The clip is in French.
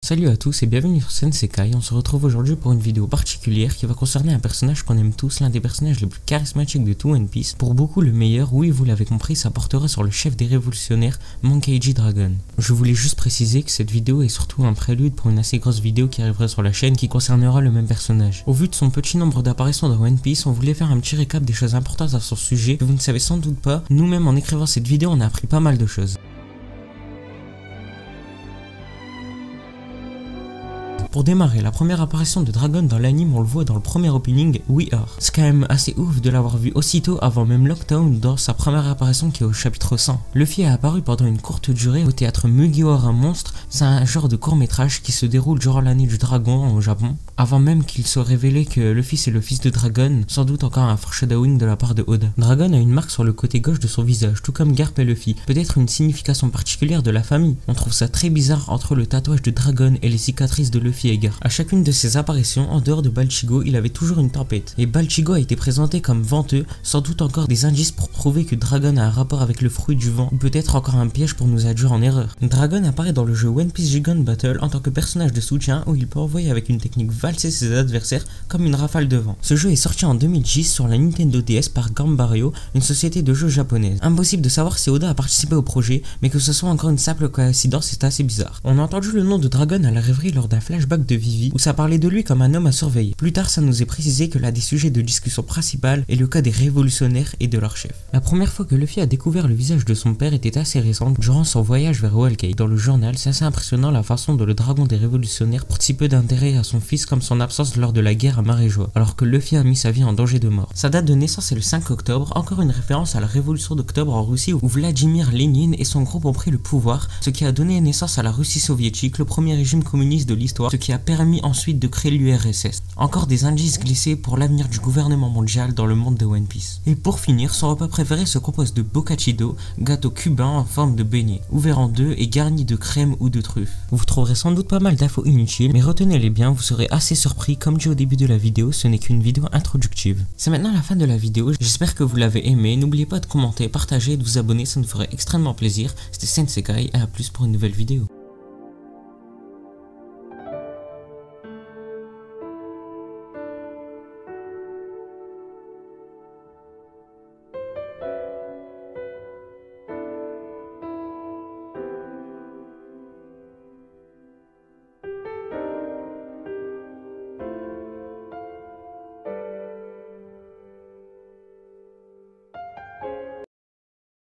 Salut à tous et bienvenue sur Sensekai. On se retrouve aujourd'hui pour une vidéo particulière qui va concerner un personnage qu'on aime tous, l'un des personnages les plus charismatiques de tout One Piece. Pour beaucoup le meilleur, oui vous l'avez compris, ça portera sur le chef des révolutionnaires, Monkey D. Dragon. Je voulais juste préciser que cette vidéo est surtout un prélude pour une assez grosse vidéo qui arrivera sur la chaîne qui concernera le même personnage. Au vu de son petit nombre d'apparitions dans One Piece, on voulait faire un petit récap des choses importantes à son sujet que vous ne savez sans doute pas. Nous-mêmes en écrivant cette vidéo on a appris pas mal de choses. Pour démarrer, la première apparition de Dragon dans l'anime, on le voit dans le premier opening, We Are. C'est quand même assez ouf de l'avoir vu aussitôt avant même Lockdown dans sa première apparition qui est au chapitre 100. Luffy a apparu pendant une courte durée au théâtre Mugiwara Monstre, c'est un genre de court métrage qui se déroule durant l'année du dragon au Japon, avant même qu'il soit révélé que Luffy c'est le fils de Dragon, sans doute encore un foreshadowing de la part de Oda. Dragon a une marque sur le côté gauche de son visage, tout comme Garp et Luffy, peut-être une signification particulière de la famille. On trouve ça très bizarre entre le tatouage de Dragon et les cicatrices de Luffy. A chacune de ses apparitions, en dehors de Balchigo, il avait toujours une tempête. Et Balchigo a été présenté comme venteux, sans doute encore des indices pour prouver que Dragon a un rapport avec le fruit du vent, ou peut-être encore un piège pour nous induire en erreur. Dragon apparaît dans le jeu One Piece Gigant Battle en tant que personnage de soutien où il peut envoyer avec une technique valser ses adversaires comme une rafale de vent. Ce jeu est sorti en 2010 sur la Nintendo DS par Gambario, une société de jeux japonaise. Impossible de savoir si Oda a participé au projet, mais que ce soit encore une simple coïncidence, c'est assez bizarre. On a entendu le nom de Dragon à la rêverie lors d'un flashback de Vivi où ça parlait de lui comme un homme à surveiller. Plus tard ça nous est précisé que l'un des sujets de discussion principale est le cas des révolutionnaires et de leur chef. La première fois que Luffy a découvert le visage de son père était assez récente durant son voyage vers Whole Cake. Dans le journal, c'est assez impressionnant la façon dont le dragon des révolutionnaires porte si peu d'intérêt à son fils comme son absence lors de la guerre à Maréjoie, alors que Luffy a mis sa vie en danger de mort. Sa date de naissance est le 5 octobre, encore une référence à la révolution d'octobre en Russie où Vladimir Lénine et son groupe ont pris le pouvoir, ce qui a donné naissance à la Russie soviétique, le premier régime communiste de l'histoire, ce qui a permis ensuite de créer l'URSS. Encore des indices glissés pour l'avenir du gouvernement mondial dans le monde de One Piece. Et pour finir, son repas préféré se compose de bocachido, gâteau cubain en forme de beignet, ouvert en deux et garni de crème ou de truffes. Vous trouverez sans doute pas mal d'infos inutiles, mais retenez-les bien, vous serez assez surpris. Comme dit au début de la vidéo, ce n'est qu'une vidéo introductive. C'est maintenant la fin de la vidéo, j'espère que vous l'avez aimé. N'oubliez pas de commenter, partager et de vous abonner, ça nous ferait extrêmement plaisir. C'était Sensekai et à plus pour une nouvelle vidéo.